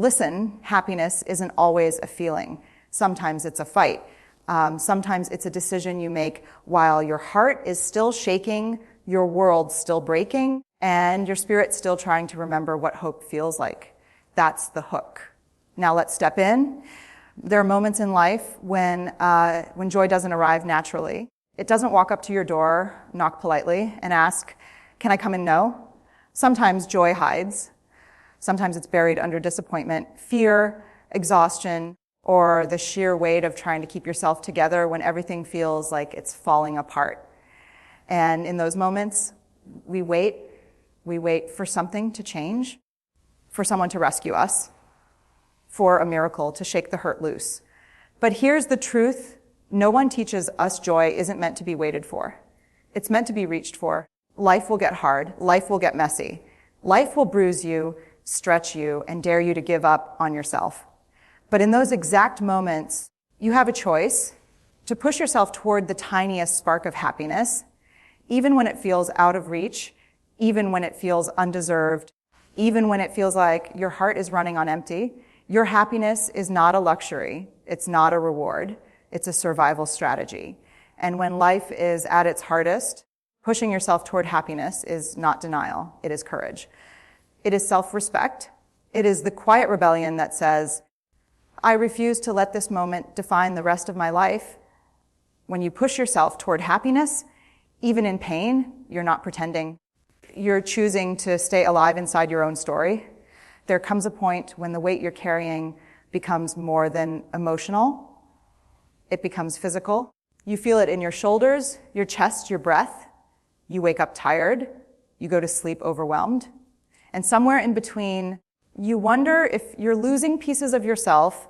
Listen, happiness isn't always a feeling. Sometimes it's a fight. Sometimes it's a decision you make while your heart is still shaking, your world still breaking, and your spirit's still trying to remember what hope feels like. That's the hook. Now let's step in. There are moments in life when joy doesn't arrive naturally. It doesn't walk up to your door, knock politely, and ask, "Can I come in now?" Sometimes joy hides. Sometimes it's buried under disappointment, fear, exhaustion, or the sheer weight of trying to keep yourself together when everything feels like it's falling apart. And in those moments, we wait for something to change, for someone to rescue us, for a miracle to shake the hurt loose. But here's the truth. No one teaches us joy isn't meant to be waited for. It's meant to be reached for. Life will get hard. Life will get messy. Life will bruise you, stretch you, and dare you to give up on yourself. But in those exact moments, you have a choice to push yourself toward the tiniest spark of happiness, even when it feels out of reach, even when it feels undeserved, even when it feels like your heart is running on empty. Your happiness is not a luxury. It's not a reward. It's a survival strategy. And when life is at its hardest, pushing yourself toward happiness is not denial. It is courage. It is self-respect. It is the quiet rebellion that says, I refuse to let this moment define the rest of my life. When you push yourself toward happiness, even in pain, you're not pretending. You're choosing to stay alive inside your own story. There comes a point when the weight you're carrying becomes more than emotional. It becomes physical. You feel it in your shoulders, your chest, your breath. You wake up tired. You go to sleep overwhelmed. And somewhere in between, you wonder if you're losing pieces of yourself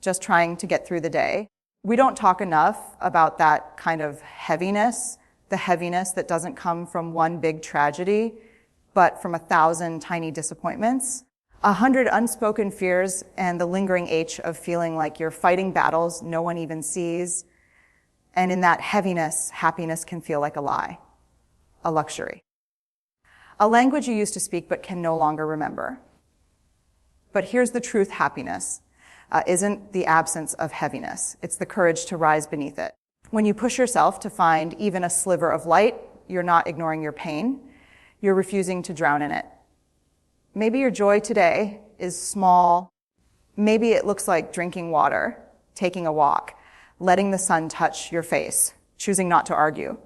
just trying to get through the day. We don't talk enough about that kind of heaviness, the heaviness that doesn't come from one big tragedy, but from 1,000 tiny disappointments, 100 unspoken fears, and the lingering ache of feeling like you're fighting battles no one even sees. And in that heaviness, happiness can feel like a lie, a luxury. A language you used to speak but can no longer remember. But here's the truth: happiness isn't the absence of heaviness. It's the courage to rise beneath it. When you push yourself to find even a sliver of light, you're not ignoring your pain. You're refusing to drown in it. Maybe your joy today is small. Maybe it looks like drinking water, taking a walk, letting the sun touch your face, choosing not to argue,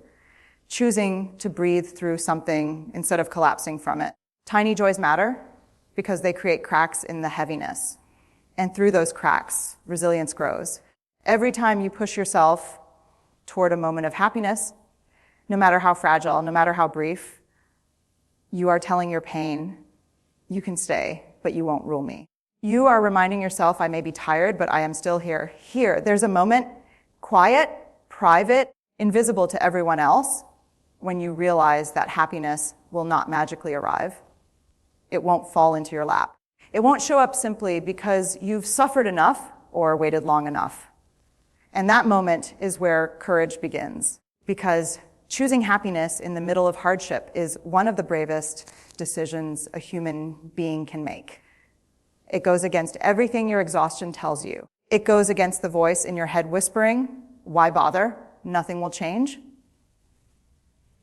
choosing to breathe through something instead of collapsing from it. Tiny joys matter because they create cracks in the heaviness. And through those cracks, resilience grows. Every time you push yourself toward a moment of happiness, no matter how fragile, no matter how brief, you are telling your pain, you can stay, but you won't rule me. You are reminding yourself, I may be tired, but I am still here. Here, there's a moment, quiet, private, invisible to everyone else, when you realize that happiness will not magically arrive. It won't fall into your lap. It won't show up simply because you've suffered enough or waited long enough. And that moment is where courage begins, because choosing happiness in the middle of hardship is one of the bravest decisions a human being can make. It goes against everything your exhaustion tells you. It goes against the voice in your head whispering, why bother? Nothing will change.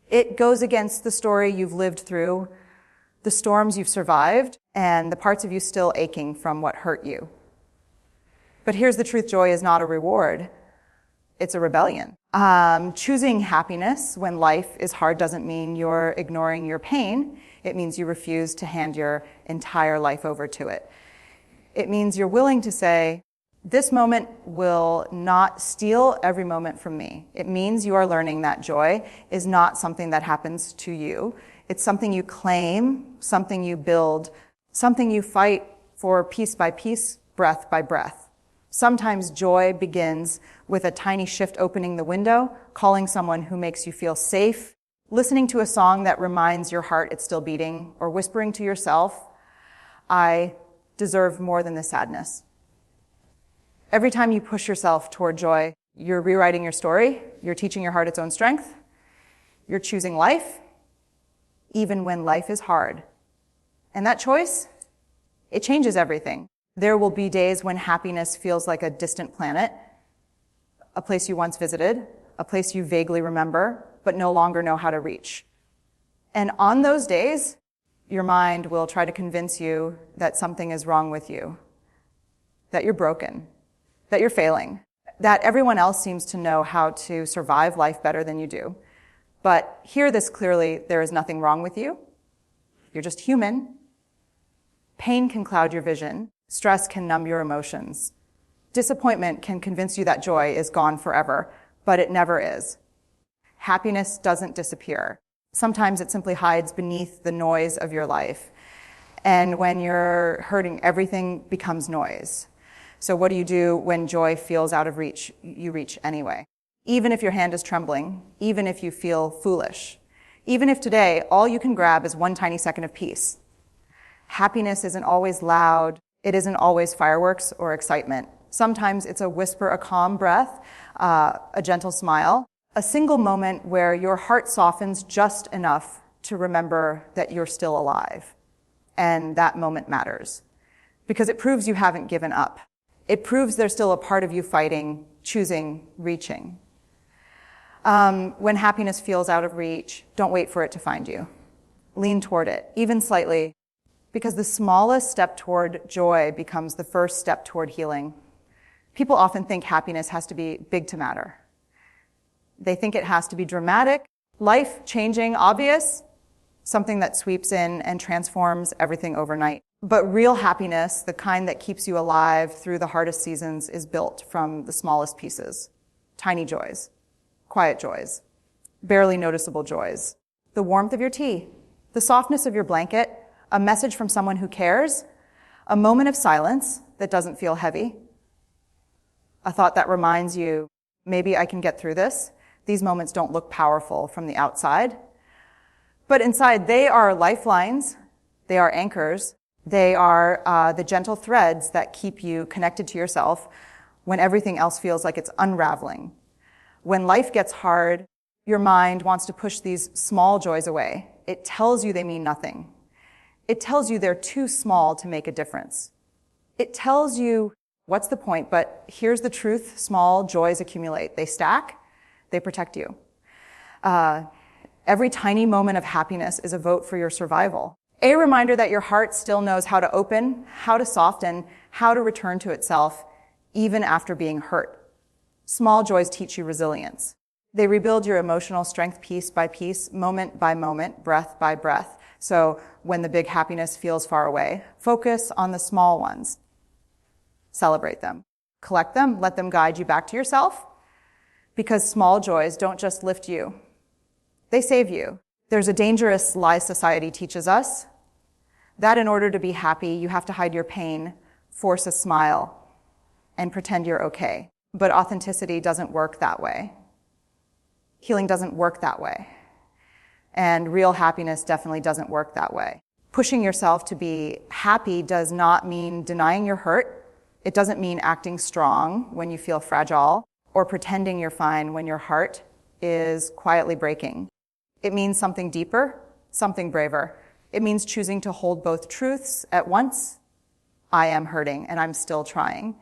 It goes against the story you've lived through, the storms you've survived, and the parts of you still aching from what hurt you. But here's the truth: joy is not a reward. It's a rebellion. Choosing happiness when life is hard doesn't mean you're ignoring your pain. It means you refuse to hand your entire life over to it. It means you're willing to say, this moment will not steal every moment from me. It means you are learning that joy is not something that happens to you. It's something you claim, something you build, something you fight for piece by piece, breath by breath. Sometimes joy begins with a tiny shift opening the window, calling someone who makes you feel safe, listening to a song that reminds your heart it's still beating, or whispering to yourself, I deserve more than this sadness. Every time you push yourself toward joy, you're rewriting your story, you're teaching your heart its own strength, you're choosing life, even when life is hard. And that choice, it changes everything. There will be days when happiness feels like a distant planet, a place you once visited, a place you vaguely remember, but no longer know how to reach. And on those days, your mind will try to convince you that something is wrong with you, that you're broken, that you're failing, that everyone else seems to know how to survive life better than you do. But hear this clearly, there is nothing wrong with you. You're just human. Pain can cloud your vision. Stress can numb your emotions. Disappointment can convince you that joy is gone forever, but it never is. Happiness doesn't disappear. Sometimes it simply hides beneath the noise of your life. And when you're hurting, everything becomes noise. So what do you do when joy feels out of reach? You reach anyway. Even if your hand is trembling, even if you feel foolish, even if today all you can grab is one tiny second of peace. Happiness isn't always loud. It isn't always fireworks or excitement. Sometimes it's a whisper, a calm breath, a gentle smile, a single moment where your heart softens just enough to remember that you're still alive. And that moment matters because it proves you haven't given up. It proves there's still a part of you fighting, choosing, reaching. When happiness feels out of reach, don't wait for it to find you. Lean toward it, even slightly, because the smallest step toward joy becomes the first step toward healing. People often think happiness has to be big to matter. They think it has to be dramatic, life-changing, obvious, something that sweeps in and transforms everything overnight. But real happiness, the kind that keeps you alive through the hardest seasons, is built from the smallest pieces. Tiny joys, quiet joys, barely noticeable joys. The warmth of your tea, the softness of your blanket, a message from someone who cares, a moment of silence that doesn't feel heavy, a thought that reminds you, maybe I can get through this. These moments don't look powerful from the outside, but inside they are lifelines, they are anchors, they are the gentle threads that keep you connected to yourself when everything else feels like it's unraveling. When life gets hard, your mind wants to push these small joys away. It tells you they mean nothing. It tells you they're too small to make a difference. It tells you, what's the point? But here's the truth, small joys accumulate. They stack, they protect you. Every tiny moment of happiness is a vote for your survival. A reminder that your heart still knows how to open, how to soften, how to return to itself, even after being hurt. Small joys teach you resilience. They rebuild your emotional strength piece by piece, moment by moment, breath by breath. So when the big happiness feels far away, focus on the small ones. Celebrate them. Collect them. Let them guide you back to yourself. Because small joys don't just lift you. They save you. There's a dangerous lie society teaches us that in order to be happy, you have to hide your pain, force a smile, and pretend you're okay. But authenticity doesn't work that way. Healing doesn't work that way. And real happiness definitely doesn't work that way. Pushing yourself to be happy does not mean denying your hurt. It doesn't mean acting strong when you feel fragile or pretending you're fine when your heart is quietly breaking. It means something deeper, something braver. It means choosing to hold both truths at once. I am hurting and I'm still trying.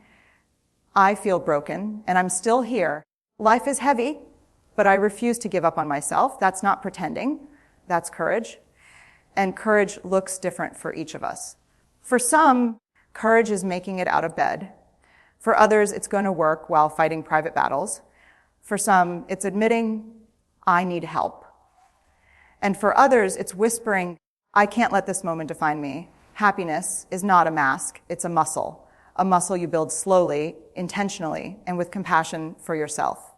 I feel broken and I'm still here. Life is heavy, but I refuse to give up on myself. That's not pretending. That's courage. And courage looks different for each of us. For some, courage is making it out of bed. For others, it's going to work while fighting private battles. For some, it's admitting, I need help. And for others, it's whispering, I can't let this moment define me. Happiness is not a mask, it's a muscle you build slowly, intentionally, and with compassion for yourself.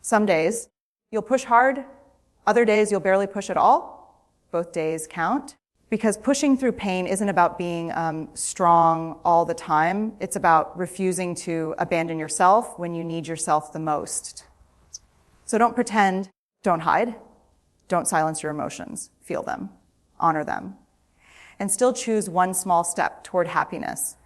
Some days, you'll push hard. Other days, you'll barely push at all. Both days count. Because pushing through pain isn't about being strong all the time. It's about refusing to abandon yourself when you need yourself the most. So don't pretend, don't hide, don't silence your emotions. Feel them, honor them, and still choose one small step toward happiness.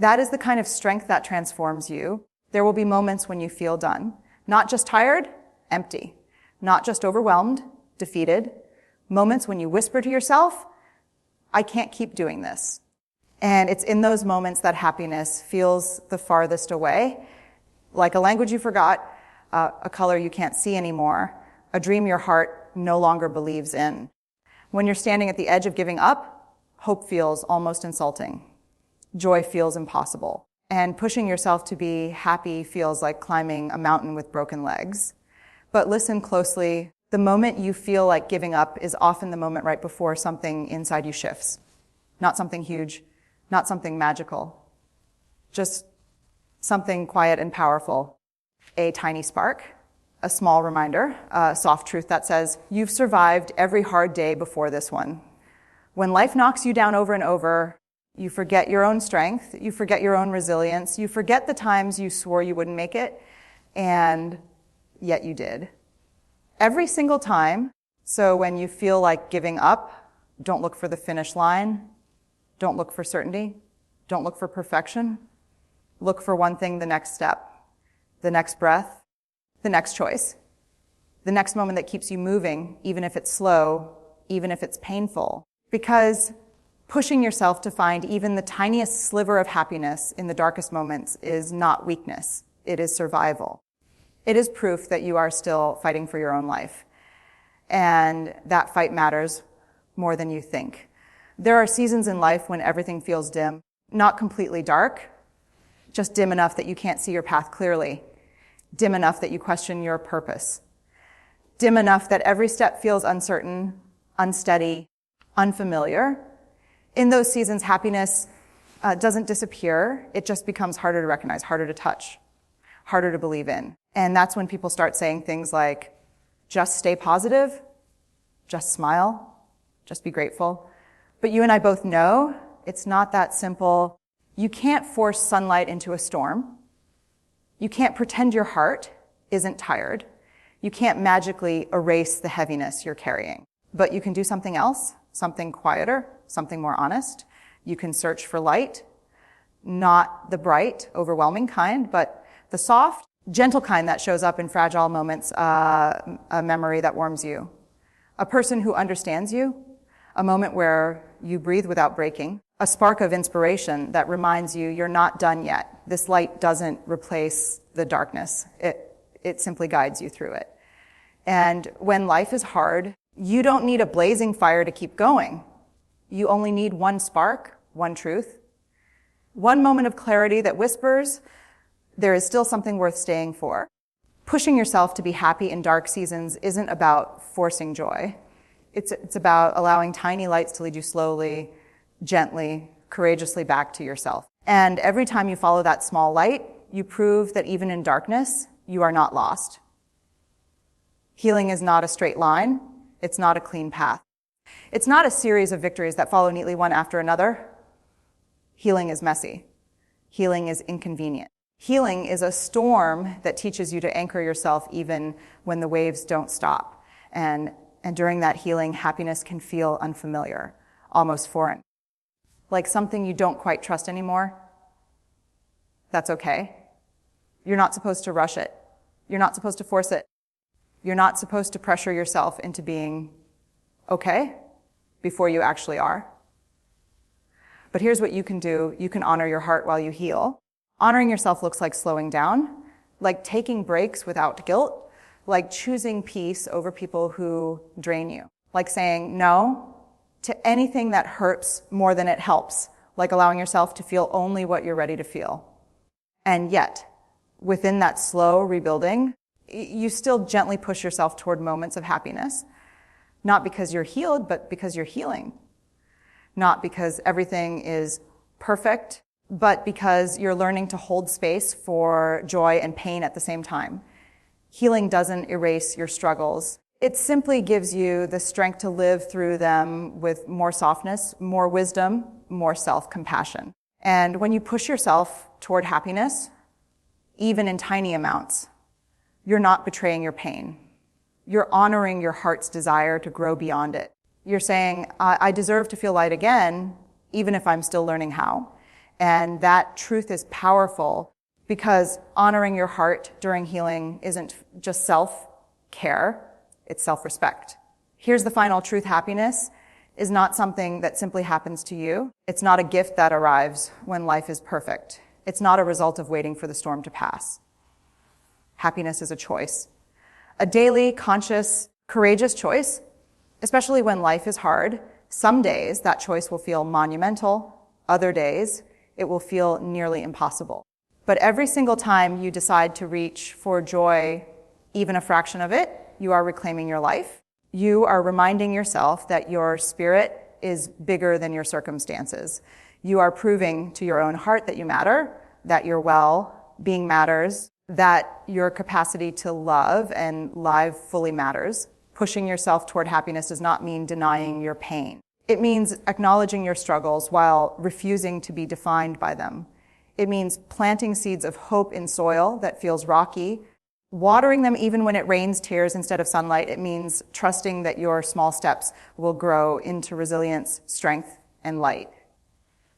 That is the kind of strength that transforms you. There will be moments when you feel done. Not just tired, empty. Not just overwhelmed, defeated. Moments when you whisper to yourself, I can't keep doing this. And it's in those moments that happiness feels the farthest away, like a language you forgot, a color you can't see anymore, a dream your heart no longer believes in. When you're standing at the edge of giving up, hope feels almost insulting. Joy feels impossible. And pushing yourself to be happy feels like climbing a mountain with broken legs. But listen closely. The moment you feel like giving up is often the moment right before something inside you shifts. Not something huge, not something magical, just something quiet and powerful. A tiny spark, a small reminder, a soft truth that says, you've survived every hard day before this one. When life knocks you down over and over, you forget your own strength, you forget your own resilience, you forget the times you swore you wouldn't make it, and yet you did. Every single time. So when you feel like giving up, don't look for the finish line. Don't look for certainty. Don't look for perfection. Look for one thing, the next step, the next breath, the next choice, the next moment that keeps you moving, even if it's slow, even if it's painful. Because pushing yourself to find even the tiniest sliver of happiness in the darkest moments is not weakness. It is survival. It is proof that you are still fighting for your own life. And that fight matters more than you think. There are seasons in life when everything feels dim, not completely dark, just dim enough that you can't see your path clearly, dim enough that you question your purpose, dim enough that every step feels uncertain, unsteady, unfamiliar. In those seasons, happiness doesn't disappear. It just becomes harder to recognize, harder to touch, harder to believe in. And that's when people start saying things like, just stay positive, just smile, just be grateful. But you and I both know it's not that simple. You can't force sunlight into a storm. You can't pretend your heart isn't tired. You can't magically erase the heaviness you're carrying. But you can do something else, something quieter, something more honest. You can search for light, not the bright, overwhelming kind, but the soft, gentle kind that shows up in fragile moments, a memory that warms you, a person who understands you, a moment where you breathe without breaking, a spark of inspiration that reminds you you're not done yet. This light doesn't replace the darkness. It simply guides you through it. And when life is hard, you don't need a blazing fire to keep going. You only need one spark, one truth, one moment of clarity that whispers, there is still something worth staying for. Pushing yourself to be happy in dark seasons isn't about forcing joy. It's about allowing tiny lights to lead you slowly, gently, courageously back to yourself. And every time you follow that small light, you prove that even in darkness, you are not lost. Healing is not a straight line. It's not a clean path. It's not a series of victories that follow neatly one after another. Healing is messy. Healing is inconvenient. Healing is a storm that teaches you to anchor yourself even when the waves don't stop. And during that healing, happiness can feel unfamiliar, almost foreign. Like something you don't quite trust anymore. That's okay. You're not supposed to rush it. You're not supposed to force it. You're not supposed to pressure yourself into being okay before you actually are. But here's what you can do. You can honor your heart while you heal. Honoring yourself looks like slowing down, like taking breaks without guilt, like choosing peace over people who drain you, like saying no to anything that hurts more than it helps, like allowing yourself to feel only what you're ready to feel. And yet, within that slow rebuilding, you still gently push yourself toward moments of happiness, not because you're healed, but because you're healing. Not because everything is perfect, but because you're learning to hold space for joy and pain at the same time. Healing doesn't erase your struggles. It simply gives you the strength to live through them with more softness, more wisdom, more self-compassion. And when you push yourself toward happiness, even in tiny amounts, you're not betraying your pain. You're honoring your heart's desire to grow beyond it. You're saying, I deserve to feel light again, even if I'm still learning how. And that truth is powerful because honoring your heart during healing isn't just self-care, it's self-respect. Here's the final truth: happiness is not something that simply happens to you. It's not a gift that arrives when life is perfect. It's not a result of waiting for the storm to pass. Happiness is a choice. A daily, conscious, courageous choice, especially when life is hard. Some days that choice will feel monumental. Other days it will feel nearly impossible. But every single time you decide to reach for joy, even a fraction of it, you are reclaiming your life. You are reminding yourself that your spirit is bigger than your circumstances. You are proving to your own heart that you matter, that your well-being matters, that your capacity to love and live fully matters. Pushing yourself toward happiness does not mean denying your pain. It means acknowledging your struggles while refusing to be defined by them. It means planting seeds of hope in soil that feels rocky, watering them even when it rains tears instead of sunlight. It means trusting that your small steps will grow into resilience, strength, and light.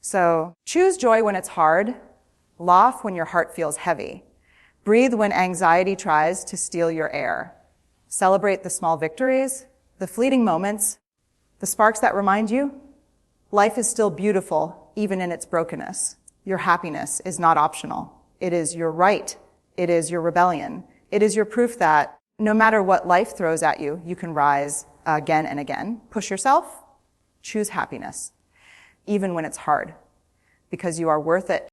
So choose joy when it's hard. Laugh when your heart feels heavy. Breathe when anxiety tries to steal your air. Celebrate the small victories, the fleeting moments, the sparks that remind you life is still beautiful, even in its brokenness. Your happiness is not optional. It is your right. It is your rebellion. It is your proof that no matter what life throws at you, you can rise again and again. Push yourself. Choose happiness, even when it's hard, because you are worth it.